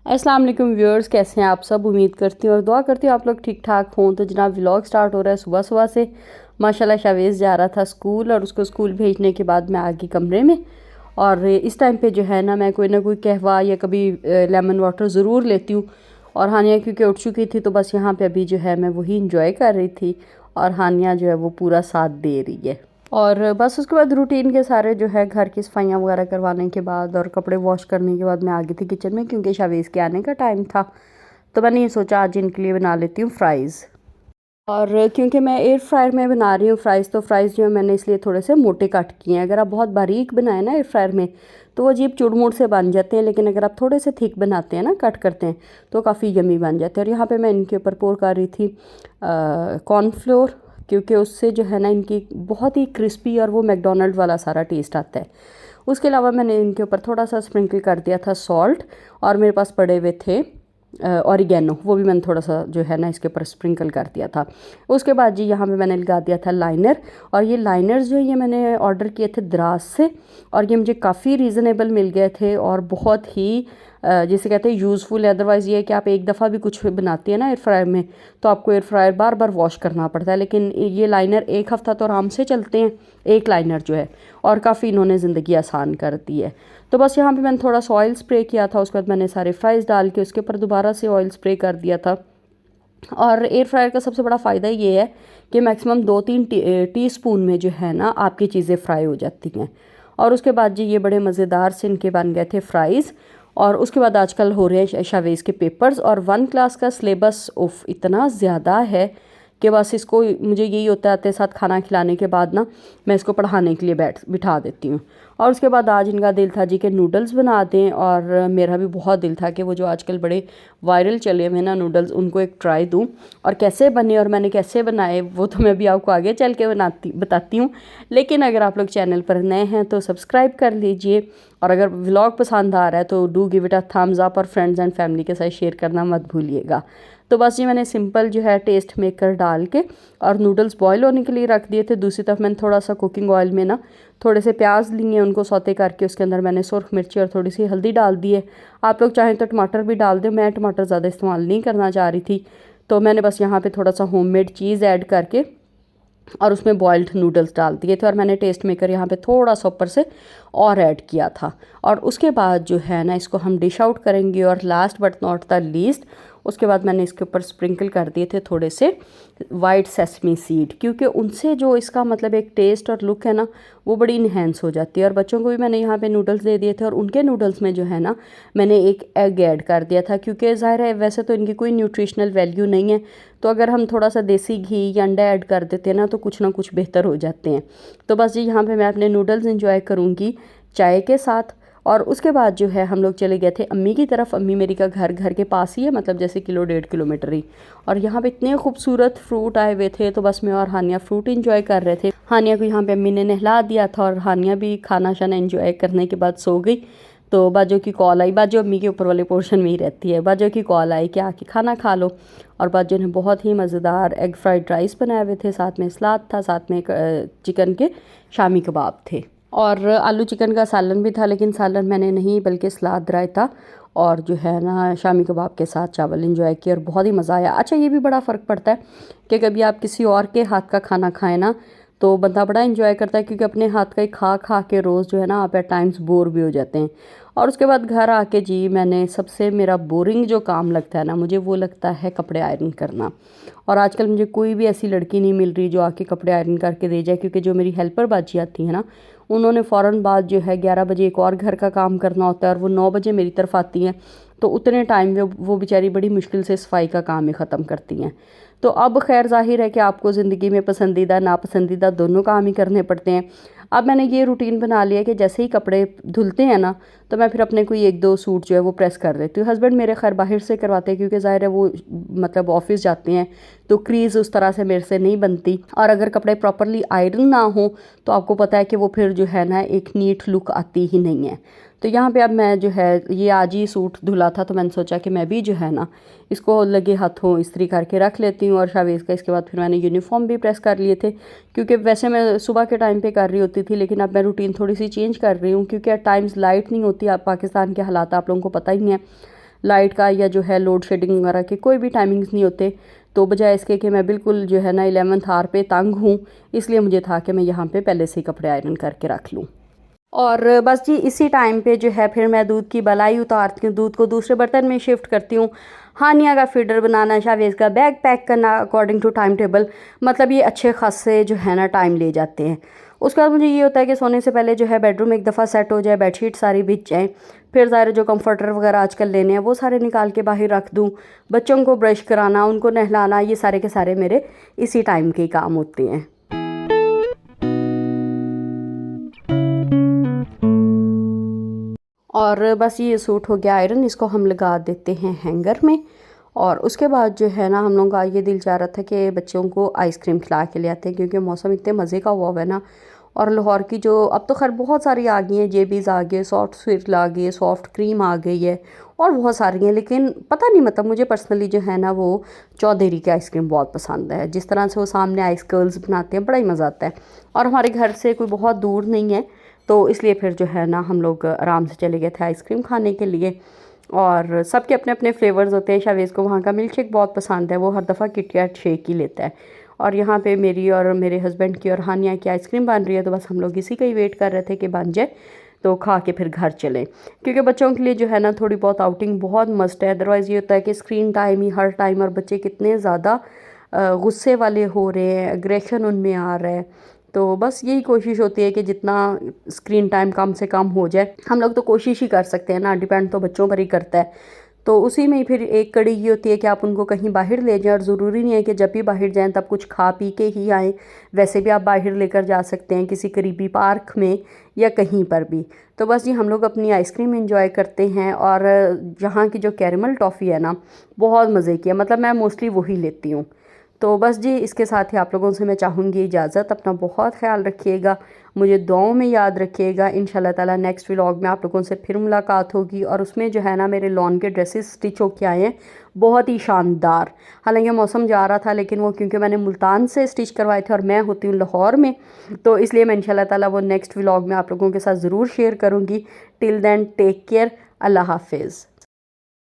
अस्सलाम वालेकुम व्यूअर्स, कैसे हैं आप सब। उम्मीद करती हूँ और दुआ करती हूँ आप लोग ठीक ठाक हों। तो जनाब व्लॉग स्टार्ट हो रहा है सुबह सुबह से। माशाल्लाह शावेज़ जा रहा था स्कूल और उसको स्कूल भेजने के बाद मैं आ गई कमरे में। और इस टाइम पे जो है ना कोई कहवा या कभी लेमन वाटर ज़रूर लेती हूँ। और हानिया क्योंकि उठ चुकी थी तो बस यहाँ पे अभी जो है मैं वही इंजॉय कर रही थी। और हानिया जो है वो पूरा साथ दे रही है। और बस उसके बाद रूटीन के सारे जो है घर की सफाइयाँ वगैरह करवाने के बाद और कपड़े वॉश करने के बाद मैं आ गई थी किचन में, क्योंकि शावेज़ के आने का टाइम था। तो मैंने ये सोचा आज इनके लिए बना लेती हूँ फ़्राइज़। और क्योंकि मैं एयर फ्रायर में बना रही हूँ फ़्राइज़, तो फ़्राइज़ जो है मैंने इसलिए थोड़े से मोटे कट किए हैं। अगर आप बहुत बारीक बनाए ना एयर फ्रायर में तो वो अजीब चुड़मुड़ से बन जाते हैं, लेकिन अगर आप थोड़े से थिक बनाते हैं ना, कट करते हैं, तो काफ़ी यमी बन जाते हैं। और यहाँ पे मैं इनके ऊपर पोर कर रही थी कॉर्नफ्लोर, क्योंकि उससे जो है ना इनकी बहुत ही क्रिस्पी और वो मैकडोनल्ड वाला सारा टेस्ट आता है। उसके अलावा मैंने इनके ऊपर थोड़ा सा स्प्रिंकल कर दिया था सॉल्ट, और मेरे पास पड़े हुए थे ऑरिगेनो, वो भी मैंने थोड़ा सा जो है ना इसके ऊपर स्प्रिंकल कर दिया था। उसके बाद जी यहाँ पे मैंने लगा दिया था लाइनर। और ये लाइनर्स जो ये मैंने ऑर्डर किए थे द्रास से, और ये मुझे काफ़ी रीज़नेबल मिल गए थे और बहुत ही जिसे कहते हैं यूज़फुल है। अदरवाइज़ ये है कि आप एक दफ़ा भी कुछ बनाती है ना एयर फ्रायर में तो आपको एयर फ्रायर बार बार वॉश करना पड़ता है, लेकिन ये लाइनर एक हफ़्ता तो आराम से चलते हैं, एक लाइनर जो है। और काफ़ी इन्होंने ज़िंदगी आसान कर दी है। तो बस यहाँ पे मैंने थोड़ा सा ऑयल स्प्रे किया था, उसके बाद मैंने सारे फ्राइज़ डाल के उसके ऊपर दोबारा से ऑयल स्प्रे कर दिया था। और एयर फ्रायर का सबसे बड़ा फ़ायदा ये है कि मैक्सिमम 2-3 टी स्पून में जो है ना आपकी चीज़ें फ्राई हो जाती हैं। और उसके बाद जी ये बड़े मज़ेदार से इनके बन गए थे फ़्राइज़। और उसके बाद आजकल हो रहे हैं शावेज़ के पेपर्स, और 1 क्लास का सिलेबस उफ इतना ज़्यादा है कि बस इसको मुझे यही होता है आते साथ खाना खिलाने के बाद ना मैं इसको पढ़ाने के लिए बिठा देती हूँ। और उसके बाद आज इनका दिल था जी कि नूडल्स बना दें, और मेरा भी बहुत दिल था कि वो जो आजकल बड़े वायरल चले हुए ना नूडल्स, उनको एक ट्राई दूँ। और कैसे बने और मैंने कैसे बनाए वो तो मैं भी आपको आगे चल के बताती हूँ। लेकिन अगर आप लोग चैनल पर नए हैं तो सब्सक्राइब कर लीजिए, और अगर व्लॉग पसंद आ रहा है तो do give it a thumbs up, और फ्रेंड्स एंड फैमिली के साथ शेयर करना मत भूलिएगा। तो बस ये मैंने सिंपल जो है टेस्ट मेकर डाल के और नूडल्स बॉईल होने के लिए रख दिए थे। दूसरी तरफ मैंने थोड़ा सा कुकिंग ऑयल में ना थोड़े से प्याज लिए, उनको सौते करके उसके अंदर मैंने सुर्ख मिर्ची और थोड़ी सी हल्दी डाल दी है। आप लोग चाहें तो टमाटर भी डाल दें, मैं टमाटर ज़्यादा इस्तेमाल नहीं करना चाह रही थी। तो मैंने बस यहाँ पे थोड़ा सा होममेड चीज़ ऐड करके और उसमें बॉइल्ड नूडल्स डाल दिए थे, और मैंने टेस्ट मेकर यहाँ पे थोड़ा सा ऊपर से और ऐड किया था। और उसके बाद जो है ना इसको हम डिश आउट करेंगे। और last but not the least, उसके बाद मैंने इसके ऊपर स्प्रिंकल कर दिए थे थोड़े से वाइट सेसमी सीड, क्योंकि उनसे जो इसका मतलब एक टेस्ट और लुक है ना वो बड़ी इन्हेंस हो जाती है। और बच्चों को भी मैंने यहाँ पे नूडल्स दे दिए थे, और उनके नूडल्स में जो है ना मैंने एक एग ऐड कर दिया था, क्योंकि ज़ाहिर है वैसे तो इनकी कोई न्यूट्रिशनल वैल्यू नहीं है, तो अगर हम थोड़ा सा देसी घी या अंडा ऐड कर देते हैं ना तो कुछ बेहतर हो जाते हैं। तो बस जी यहाँ पे मैं अपने नूडल्स इंजॉय करूँगी चाय के साथ। और उसके बाद जो है हम लोग चले गए थे अम्मी की तरफ। अम्मी मेरी का घर के पास ही है, मतलब जैसे 1-1.5 किलोमीटर ही। और यहाँ पे इतने खूबसूरत फ्रूट आए हुए थे, तो बस मैं और हानिया फ्रूट इंजॉय कर रहे थे। हानिया को यहाँ पे अम्मी ने नहला दिया था, और हानिया भी खाना शाना इंजॉय करने के बाद सो गई। तो बाजू की कॉल आई, बाजू अम्मी के ऊपर वाले पोर्शन में ही रहती है, बाजू की कॉल आई कि आके खाना खा लो। और बाजू ने बहुत ही मज़ेदार एग फ्राइड राइस बनाए हुए थे, साथ में सलाद था, साथ में चिकन के शामी कबाब थे, और आलू चिकन का सालन भी था, लेकिन सालन मैंने नहीं बल्कि सलाद रायता और जो है ना शामी कबाब के साथ चावल इंजॉय किया, और बहुत ही मज़ा आया। अच्छा ये भी बड़ा फ़र्क पड़ता है कि कभी आप किसी और के हाथ का खाना खाएं ना तो बंदा बड़ा इंजॉय करता है, क्योंकि अपने हाथ का ही खा खा के रोज़ जो है ना आप एट टाइम्स बोर भी हो जाते हैं। और उसके बाद घर आके जी मैंने सबसे मेरा बोरिंग जो काम लगता है ना मुझे, वो लगता है कपड़े आयरन करना। और आजकल मुझे कोई भी ऐसी लड़की नहीं मिल रही जो आके कपड़े आयरन करके दे जाए, क्योंकि जो मेरी हेल्पर बाजी आती है ना उन्होंने फ़ौरन बाद जो है 11 बजे एक और घर का काम करना होता है, और वो 9 बजे मेरी तरफ आती हैं। तो उतने टाइम में वो बेचारी बड़ी मुश्किल से सफाई का काम ही ख़त्म करती हैं। तो अब खैर ज़ाहिर है कि आपको ज़िंदगी में पसंदीदा नापसंदीदा दोनों काम ही करने पड़ते हैं। अब मैंने ये रूटीन बना लिया कि जैसे ही कपड़े धुलते हैं ना तो मैं फिर अपने कोई 1-2 सूट जो है वो प्रेस कर देती हूँ। हस्बैंड मेरे खैर बाहर से करवाते हैं, क्योंकि ज़ाहिर है वो मतलब ऑफिस जाते हैं, तो क्रीज़ उस तरह से मेरे से नहीं बनती। और अगर कपड़े प्रॉपरली आयरन ना हो तो आपको पता है कि वो फिर जो है ना एक नीट लुक आती ही नहीं है। तो यहाँ पे अब मैं जो है ये आज ही सूट धुला था, तो मैंने सोचा कि मैं भी जो है ना इसको लगे हाथों इस्त्री करके रख लेती हूँ। और शावेज़ का इसके बाद फिर मैंने यूनिफॉर्म भी प्रेस कर लिए थे, क्योंकि वैसे मैं सुबह के टाइम पे कर रही होती थी, लेकिन अब मैं रूटीन थोड़ी सी चेंज कर रही हूँ, क्योंकि एट टाइम्स लाइट नहीं होती। आप पाकिस्तान के हालात आप लोगों को पता ही है, लाइट का या जो है लोड शेडिंग वगैरह के कोई भी टाइमिंग्स नहीं होते। तो बजाय इसके कि मैं बिल्कुल जो है ना 11th आवर पे तंग हूँ, इसलिए मुझे था कि मैं यहाँ पे पहले से ही कपड़े आयरन करके रख लूँ। और बस जी इसी टाइम पे जो है फिर मैं दूध की बलाई उतारती हूँ, दूध को दूसरे बर्तन में शिफ्ट करती हूँ। हानिया का फीडर बनाना, शावेज़ का बैग पैक करना अकॉर्डिंग टू टाइम टेबल, मतलब ये अच्छे खासे जो है ना टाइम ले जाते हैं। उसके बाद मुझे ये होता है कि सोने से पहले जो है बेडरूम एक दफ़ा सेट हो जाए, बेडशीट सारी बिछ जाएँ। फिर ज़ाहिर जो कंफर्टर वगैरह आजकल लेने हैं वो सारे निकाल के बाहर रख दूँ। बच्चों को ब्रश कराना, उनको नहलाना, ये सारे के सारे मेरे इसी टाइम के काम होते हैं। और बस ये सूट हो गया आयरन, इसको हम लगा देते हैं हैंगर में। और उसके बाद जो है ना हम लोगों का ये दिल चाह रहा था कि बच्चों को आइसक्रीम खिला के ले आते हैं, क्योंकि मौसम इतने मज़े का हुआ है ना। और लाहौर की जो अब तो खैर बहुत सारी आ गई हैं, जेबीज़ आ गए, सॉफ्ट स्विरल आ गई है, सॉफ्ट क्रीम आ गई है और बहुत सारी हैं। लेकिन पता नहीं, मतलब मुझे पर्सनली जो है ना वो चौधरी की आइसक्रीम बहुत पसंद है। जिस तरह से वो सामने आइस कर्ल्स बनाते हैं, बड़ा ही मज़ा आता है। और हमारे घर से कोई बहुत दूर नहीं है, तो इसलिए फिर जो है ना हम लोग आराम से चले गए थे आइसक्रीम खाने के लिए। और सबके अपने अपने फ्लेवर्स होते हैं। शावेज़ को वहाँ का मिल्क शेक बहुत पसंद है, वो हर दफ़ा किटकैट शेक ही लेता है। और यहाँ पे मेरी और मेरे हस्बैंड की और हानिया की आइसक्रीम बन रही है, तो बस हम लोग इसी का ही वेट कर रहे थे कि बन जाए तो खा के फिर घर चलें। क्योंकि बच्चों के लिए जो है ना थोड़ी बहुत आउटिंग बहुत मस्ट है। अदरवाइज़ ये होता है कि स्क्रीन टाइम ही हर टाइम, और बच्चे कितने ज़्यादा गुस्से वाले हो रहे हैं, एग्रेशन उनमें आ रहा है। तो बस यही कोशिश होती है कि जितना स्क्रीन टाइम कम से कम हो जाए। हम लोग तो कोशिश ही कर सकते हैं ना, डिपेंड तो बच्चों पर ही करता है। तो उसी में ही फिर एक कड़ी ये होती है कि आप उनको कहीं बाहर ले जाएं, और ज़रूरी नहीं है कि जब भी बाहर जाएं तब कुछ खा पी के ही आएँ। वैसे भी आप बाहर लेकर जा सकते हैं किसी करीबी पार्क में या कहीं पर भी। तो बस जी हम लोग अपनी आइसक्रीम एंजॉय करते हैं। और यहाँ की जो कैरेमल टॉफ़ी है ना, बहुत मज़े की है, मतलब मैं मोस्टली वही लेती हूँ। तो बस जी इसके साथ ही आप लोगों से मैं चाहूँगी इजाज़त। अपना बहुत ख्याल रखिएगा, मुझे दुआओं में याद रखिएगा। इंशाल्लाह ताला नेक्स्ट व्लॉग में आप लोगों से फिर मुलाकात होगी। और उसमें जो है ना मेरे लॉन के ड्रेसेस स्टिच होके आए हैं, बहुत ही शानदार। हालांकि मौसम जा रहा था, लेकिन वो क्योंकि मैंने मुल्तान से स्टिच करवाए थे और मैं होती हूँ लाहौर में, तो इसलिए मैं इंशाल्लाह ताला वो नेक्स्ट व्लॉग में आप लोगों के साथ ज़रूर शेयर करूँगी। टिल देन टेक केयर, अल्लाह हाफिज़।